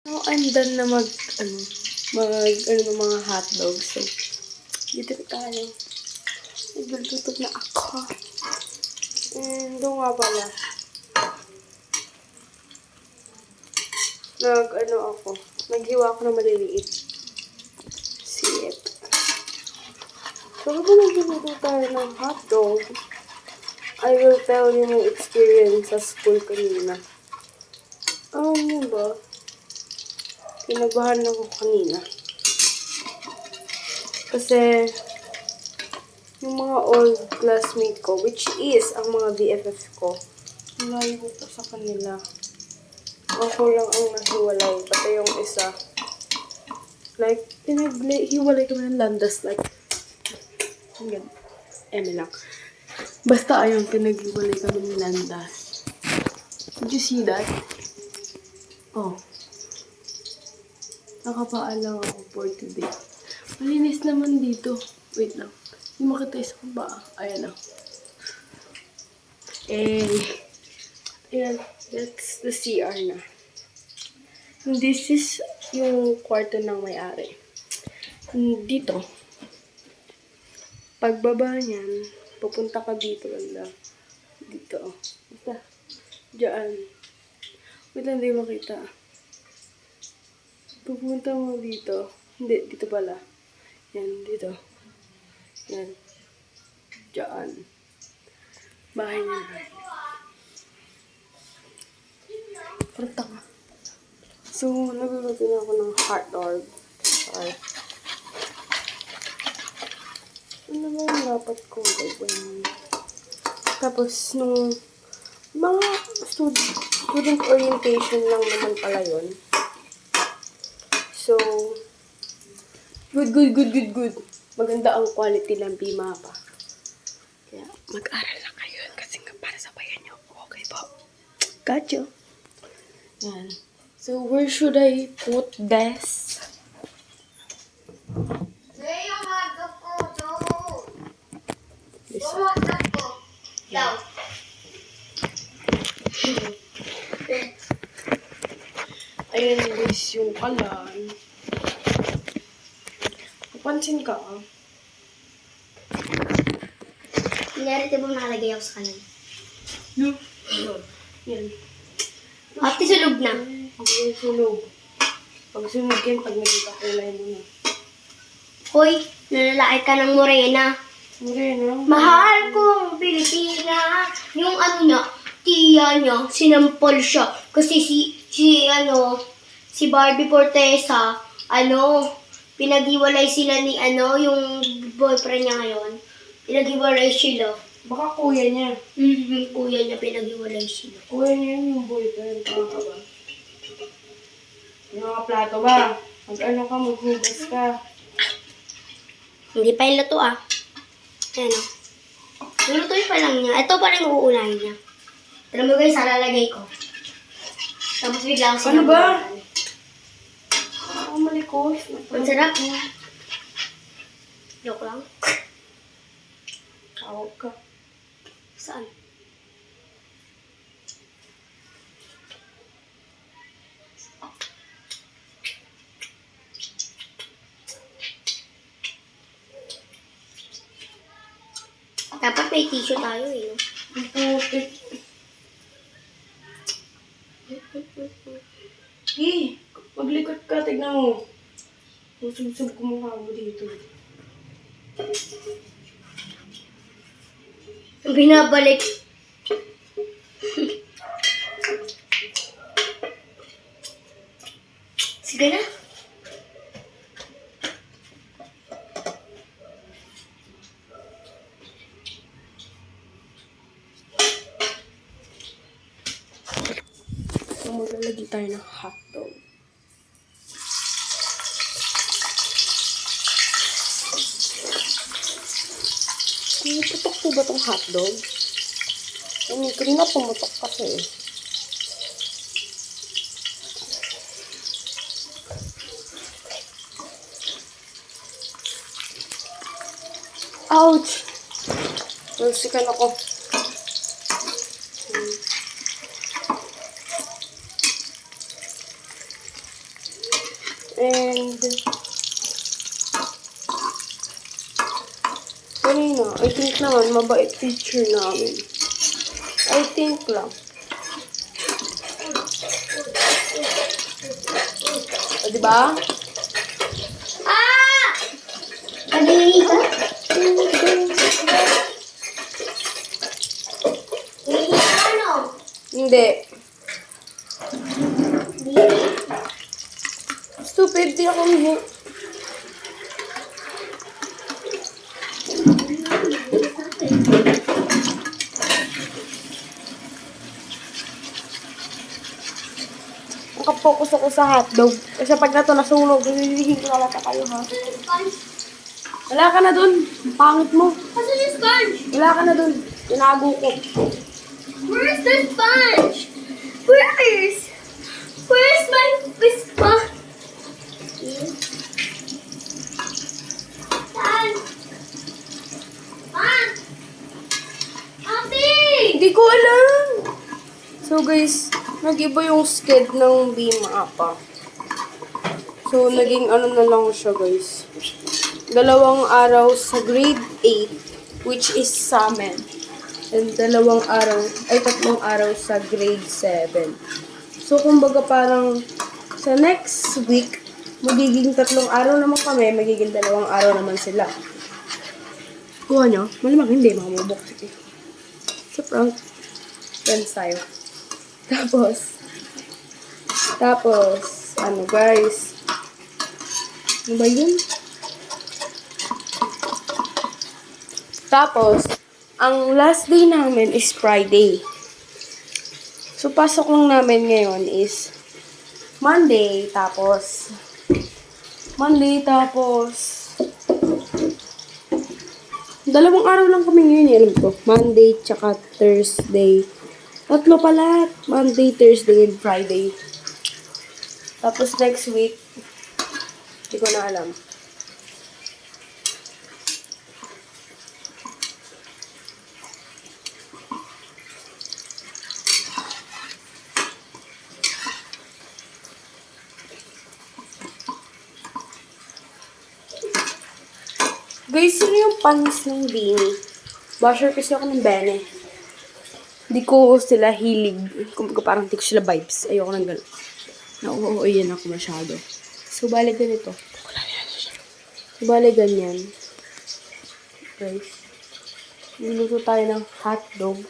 So, I'm done na ng mga hotdog. So, dito tayo. Nagluluto na ako. And, doon nga pala. Naghiwa ako na maliliit. See it. So, kapag nagluluto tayo ng hotdog, I will tell you my experience sa school kanina. Ano ba? Kinabahan ako kanina. Kasi, yung mga old classmate ko, which is ang mga BFF ko, malayo ko sa kanila. Ako lang ang nahiwalay. Pati yung isa. Like, hiwalay kami ng landas. Like, hanggang, lang. Basta ayun, pinaghiwalay kami ng landas. Did you see that? Oh. Nakapaalam ako for today. Malinis naman dito. Wait lang. Hindi makita isa kong ba? Ayan na. Ayan. That's the CR na. This is yung kwarto ng may-ari. Dito. Pagbaba niyan, pupunta ka dito lang. Dito. Basta. Diyan. Wait lang, hindi makita. Pupunta mo dito. Hindi, dito pala. Yan, dito. Yan. Diyan. Bahay niya. Punta ka. So, nagluluto na ako ng hotdog. Sorry. Ano ba yung dapat kong gawin? Tapos, nung mga student orientation lang naman pala yun. So, good. Maganda ang quality ng BMAPA. Kaya, mag-aral lang kayo kasi nga para sabayan nyo. Okay po. Gotcha. Yan. So, where should I put this? This one. Yeah. Ayan, guys, yung kalan. Napansin ka, ah? Kunyari, diba nakalagay ako sa kanan? No. Yan. Ate, sulog na. Hindi sunog. Pag sunog yan, pag nagkakakulay mo na. Hoy, nalalaki ka ng morena. Morena? Mahal ko, Pilipina. Yung niya, tiya niya, sinampol siya. Kasi si Barbie Fortesa, pinag-iwalay sila ni yung boyfriend niya ngayon. Pinag-iwalay sila. Baka kuya niya. Kuya niya, pinag-iwalay sila. Kuya niya yung boyfriend. Tama ka ba? Yung mga plato ba? Maghugas ka. Hindi pa yung luto Ayan Lulutuin pa lang niya. Ito pa rin uunahin niya. Tara mo guys, lalagay ko. Tapos bigla ako Ano ba? Malikos. Ang sarap. Joke lang. Tawag ka. Saan? Dapat may tissue tayo no? Ang putik. Maglikot ka. Tignan mo. Susubsub ko mukha mo dito. Binabalik. Sige na. So, maglalagay tayo ng hotdog. Putok po ba itong hotdog? Kanina pumutok kasi. Ouch! Nalsikan ako. And kanina, I think naman, mabait teacher namin. I think lang. O, diba? Ah! Pag-iingi ka? Iingi ka ano? Hindi. Hindi. Stupid, di ako hindi. Nakapokus ako sa hotdog. Kasi pag na ito nasunog, nililihing ko nalata kayo, ha? Sponge. Wala ka na dun. Pangit mo. Asan yung sponge? Wala ka na dun. Tinago ko. Where's the sponge? Where's my sponge? Saan? Saan? Ate! Hindi ko alam. So guys, nag-iba yung sked ng BMAPA. So, naging ano na lang siya guys. 2 araw sa grade 8, which is summer. And 3 araw sa grade 7. So, kumbaga parang sa next week, magiging 3 araw naman kami, magiging 2 araw naman sila. Kuha nyo? Malamang hindi, mamubok. Sige. So, prank. Friends tayo. Tapos, ano guys? Ano ba yun? Tapos, ang last day namin is Friday. So, pasok lang namin ngayon is Monday, tapos 2 araw lang kami ngayon, alam ko. Monday, tsaka Thursday. 3 pala. Monday, Thursday, and Friday. Tapos next week, hindi ko na alam. Guys, sino yung panis ng Beanie? Basher kasi ako ng Bene. Hindi ko sila hilig. Kumbaga parang hindi ko sila vibes. Ayoko nang gano'n. Nauuoyan ako masyado. So, bale ganito. So, bale ganyan. Guys. Niluto tayo ng hotdog.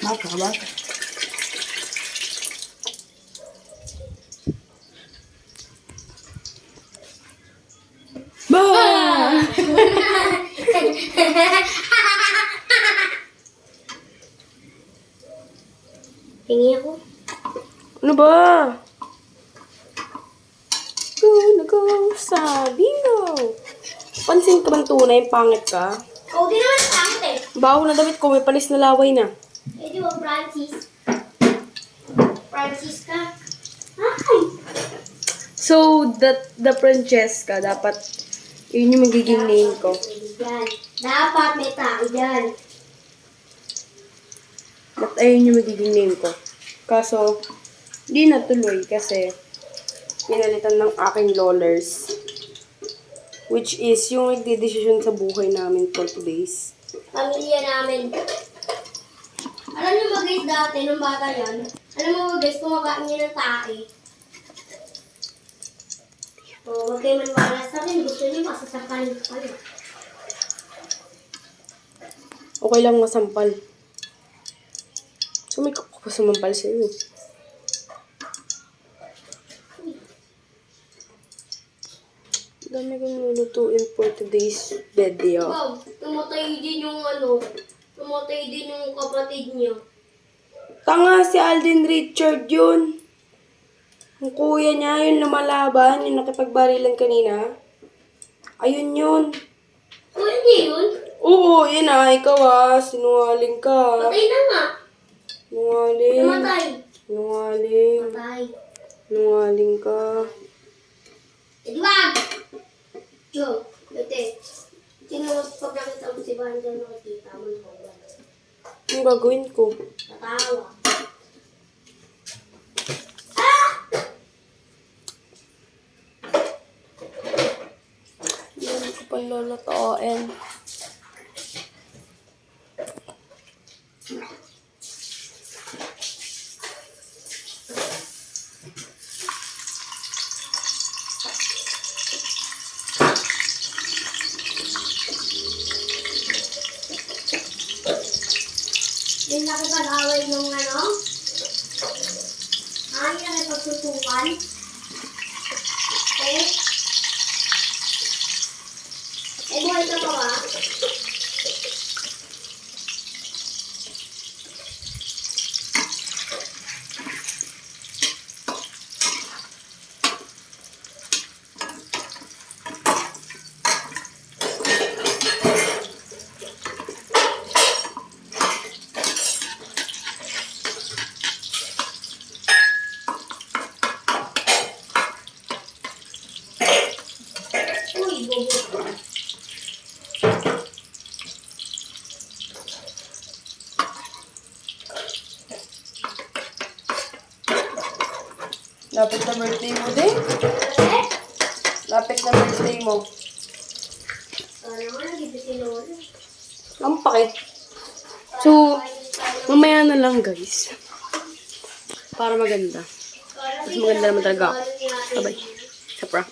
Baka. Hingi ako. Ano ba? Go sa bingo. Pansin ka bang tunay, pangit ka? Oh, di naman pangit eh. Baho na damit ko, may palis na laway na. Eh, di ba, Francis? Francis ka? Ay! So, the Francesca, dapat yun yung magiging name ko. Yan. Dapat may tao dyan. At ayun yung magiging name ko. Kaso, di natuloy kasi pinalitan ng aking lolers. Which is yung nagdidesisyon sa buhay namin for today's. Pamilya namin. Alam niyo ba guys, dati nung bata yan, alam mo ba guys, kumakain niya ng tae. O, wag kayo maniwala sa akin, gusto niyo masasampalin ko kayo. Okay lang masampal. So, may kuko sumampal sa'yo. Dami kong lulutuin for today's video. Wow, tumatay din yung tumatay din yung kapatid niya. Tanga si Alden Richard yun. Ang kuya niya, yung lumalaban, yung nakipagbarilan kanina. Ayun yun. O, hindi yun. Oo, yun ikaw sinungaling ka. Patay na nga. Sinungaling. Namatay. Sinungaling. Patay. Sinungaling ka. Edward! Joe, dati. Sino pag nakita mo si Banda, nakikita mo yung Ang gagawin ko. Tatawa. Hindi ko pa lulutuin. Hindi nakipag-away nung ano? Hindi nakipagtutukan? Eh? Buhay ka pa ba? Uy, bobo ka. Lapit na birthday mo din. Eh? Lapit na birthday mo. Sana nga, nagigit si Lola. Ang pakit. So, mamaya na lang guys. Para maganda. Mas maganda naman talaga ako. Bye-bye. Sa prank.